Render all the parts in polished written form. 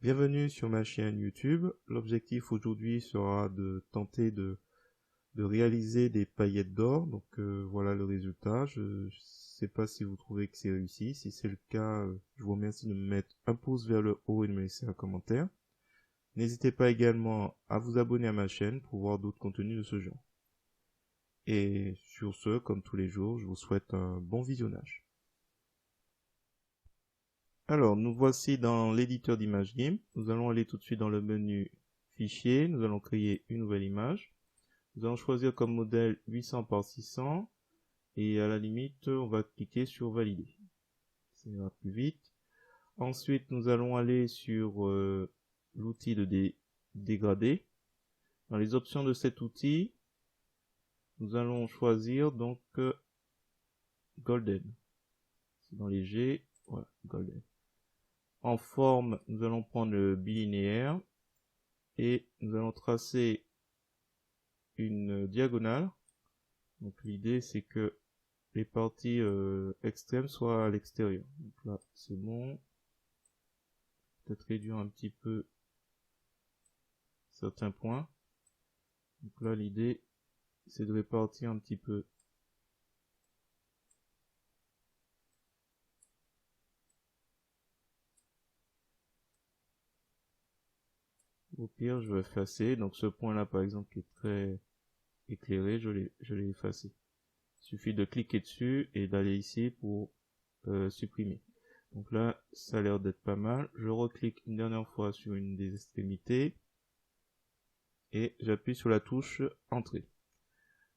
Bienvenue sur ma chaîne YouTube. L'objectif aujourd'hui sera de tenter de réaliser des paillettes d'or. Donc voilà le résultat. Je sais pas si vous trouvez que c'est réussi. Si c'est le cas, je vous remercie de me mettre un pouce vers le haut et de me laisser un commentaire. N'hésitez pas également à vous abonner à ma chaîne pour voir d'autres contenus de ce genre. Et sur ce, comme tous les jours, je vous souhaite un bon visionnage. Alors, nous voici dans l'éditeur d'image GIMP. Nous allons aller tout de suite dans le menu Fichier. Nous allons créer une nouvelle image. Nous allons choisir comme modèle 800 par 600. Et à la limite, on va cliquer sur Valider. Ça ira plus vite. Ensuite, nous allons aller sur l'outil de dégradé. Dans les options de cet outil, nous allons choisir donc Golden. C'est dans les G, voilà, Golden. En forme, nous allons prendre le bilinéaire et nous allons tracer une diagonale. Donc l'idée c'est que les parties extrêmes soient à l'extérieur. Donc là c'est bon. Peut-être réduire un petit peu certains points. Donc là l'idée c'est de répartir un petit peu. Au pire, je vais effacer. Donc ce point-là, par exemple, qui est très éclairé, je l'ai effacé. Il suffit de cliquer dessus et d'aller ici pour supprimer. Donc là, ça a l'air d'être pas mal. Je reclique une dernière fois sur une des extrémités et j'appuie sur la touche Entrée.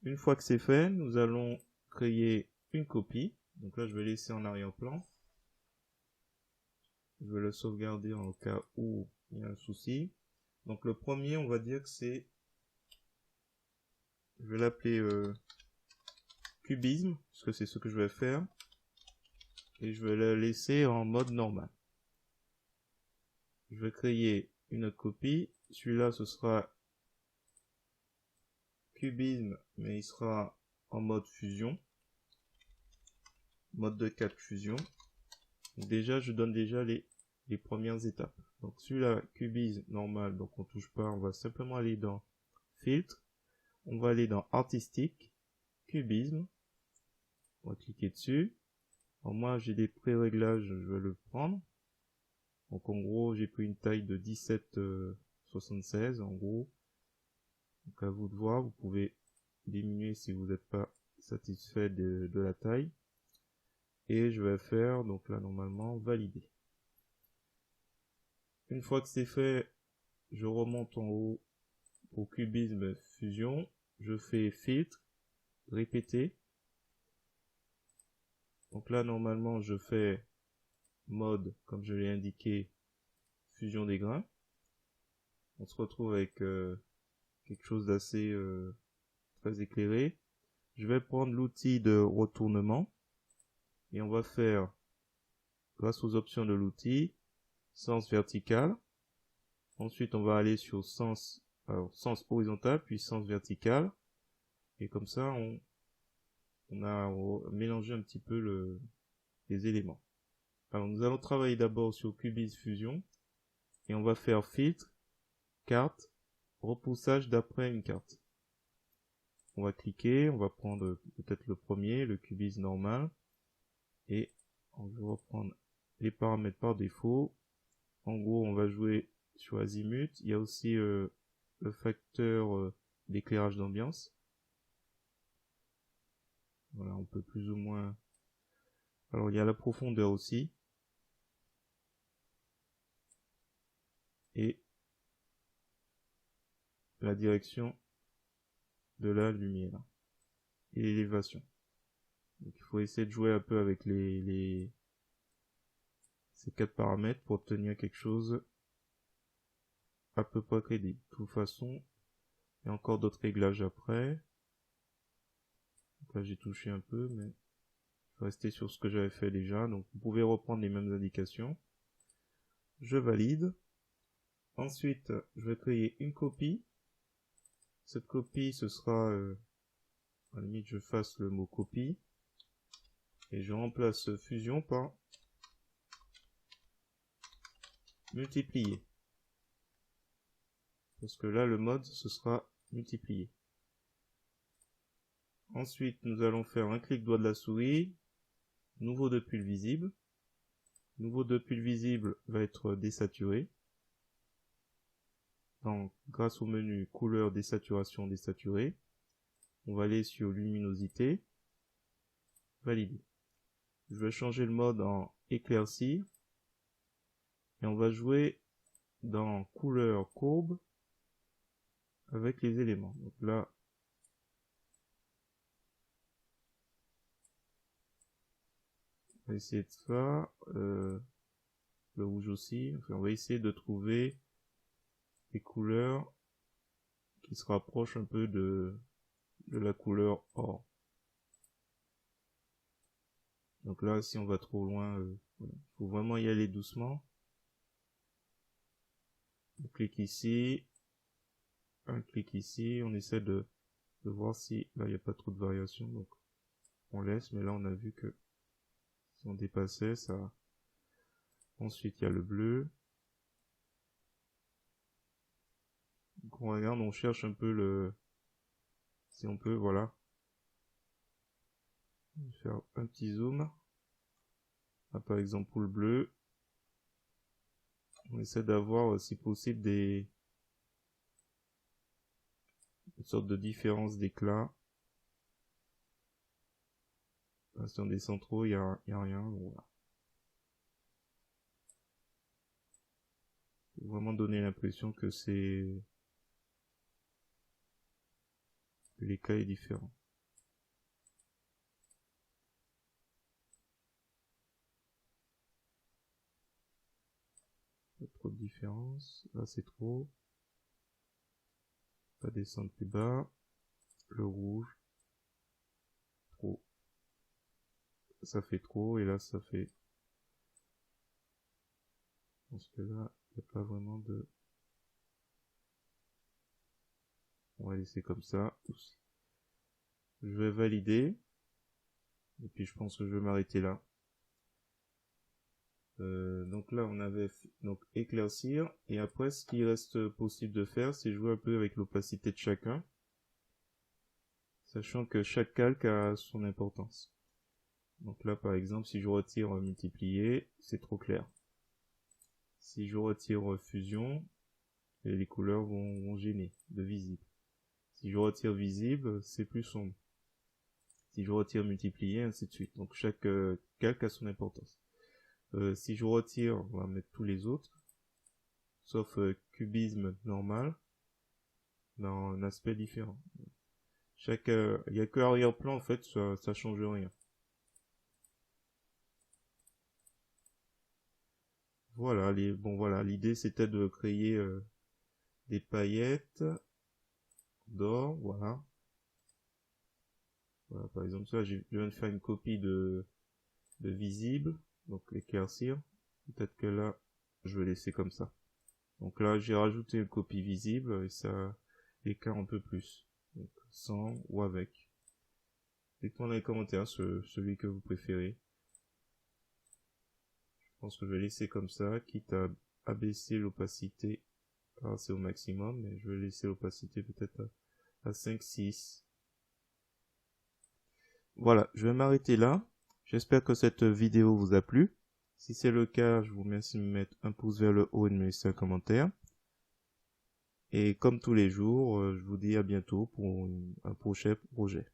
Une fois que c'est fait, nous allons créer une copie. Donc là, je vais laisser en arrière-plan. Je vais le sauvegarder en cas où il y a un souci. Donc le premier, on va dire que c'est, je vais l'appeler cubisme, parce que c'est ce que je vais faire. Et je vais la laisser en mode normal. Je vais créer une autre copie. Celui-là, ce sera cubisme, mais il sera en mode fusion. Mode de 4 fusion. Donc déjà, je donne déjà les premières étapes. Donc celui-là, cubisme normal, donc on touche pas, on va simplement aller dans filtre. On va aller dans artistique, cubisme. On va cliquer dessus. Alors moi, j'ai des pré-réglages, je vais le prendre. Donc en gros, j'ai pris une taille de 17,76 en gros. Donc à vous de voir, vous pouvez diminuer si vous n'êtes pas satisfait de la taille. Et je vais faire, donc là normalement, valider. Une fois que c'est fait, je remonte en haut pour cubisme fusion. Je fais filtre, répéter. Donc là normalement je fais mode, comme je l'ai indiqué, fusion des grains. On se retrouve avec quelque chose d'assez très éclairé. Je vais prendre l'outil de retournement et on va faire, grâce aux options de l'outil, sens vertical. Ensuite on va aller sur sens horizontal puis sens vertical et comme ça on a mélangé un petit peu les éléments. Alors nous allons travailler d'abord sur Cubisme Fusion et on va faire filtre, carte, repoussage d'après une carte. On va cliquer, on va prendre peut-être le premier, le cubisme normal, et on va reprendre les paramètres par défaut. En gros, on va jouer sur azimut. Il y a aussi le facteur d'éclairage d'ambiance. Voilà, on peut plus ou moins. Alors, il y a la profondeur aussi. Et la direction de la lumière. Et l'élévation. Donc, il faut essayer de jouer un peu avec ces 4 paramètres pour obtenir quelque chose à peu près crédible. De toute façon, il y a encore d'autres réglages après. Donc là, j'ai touché un peu, mais je vais rester sur ce que j'avais fait déjà. Donc, vous pouvez reprendre les mêmes indications. Je valide. Ensuite, je vais créer une copie. Cette copie, ce sera, à la limite, je fasse le mot copie. Et je remplace fusion par multiplier. parce que là le mode ce sera multiplié. Ensuite nous allons faire un clic droit de la souris, nouveau de pull visible. Nouveau de pull visible va être désaturé. Donc grâce au menu couleur, désaturation, désaturé, on va aller sur luminosité, valider. Je vais changer le mode en éclairci et on va jouer dans couleur courbe avec les éléments. Donc là, on va essayer de ça, le rouge aussi. Enfin, on va essayer de trouver des couleurs qui se rapprochent un peu de la couleur or. Donc là, si on va trop loin, voilà. Faut vraiment y aller doucement. On clique ici, un clic ici, on essaie de voir si là il n'y a pas trop de variation, donc on laisse, mais là on a vu que si on dépassait ça. Ensuite il y a le bleu. Donc on regarde, on cherche un peu le, si on peut, voilà. On va faire un petit zoom. Là, par exemple pour le bleu, on essaie d'avoir si possible une sorte de différence d'éclat. Si on descend trop, il y a rien. Voilà. Faut vraiment donner l'impression que l'éclat est différent. Pas trop de différence. Là c'est trop. Pas descendre plus bas. Le rouge. Trop. Ça fait trop et là ça fait. Je pense que là il n'y a pas vraiment de. On va laisser comme ça. Oups. Je vais valider. Et puis je pense que je vais m'arrêter là. Donc là on avait donc éclaircir. Et après ce qui reste possible de faire, c'est jouer un peu avec l'opacité de chacun. Sachant que chaque calque a son importance. Donc là par exemple si je retire multiplier, c'est trop clair. Si je retire fusion, les couleurs vont gêner de visible. Si je retire visible, c'est plus sombre. Si je retire multiplier, ainsi de suite. Donc chaque calque a son importance. Si je retire, on va mettre tous les autres, sauf cubisme normal, dans un aspect différent. Il n'y a que arrière-plan en fait, ça change rien. Voilà, voilà, l'idée c'était de créer des paillettes d'or, voilà. Voilà, par exemple ça, je viens de faire une copie de visible, donc éclaircir. Peut-être que là, je vais laisser comme ça. Donc là, j'ai rajouté une copie visible et ça éclaire un peu plus. Donc sans ou avec. Dites-moi dans les commentaires celui que vous préférez. Je pense que je vais laisser comme ça, quitte à abaisser l'opacité. Alors c'est au maximum, mais je vais laisser l'opacité peut-être à 5-6. Voilà, je vais m'arrêter là. J'espère que cette vidéo vous a plu. Si c'est le cas, je vous remercie de me mettre un pouce vers le haut et de me laisser un commentaire. Et comme tous les jours, je vous dis à bientôt pour un prochain projet.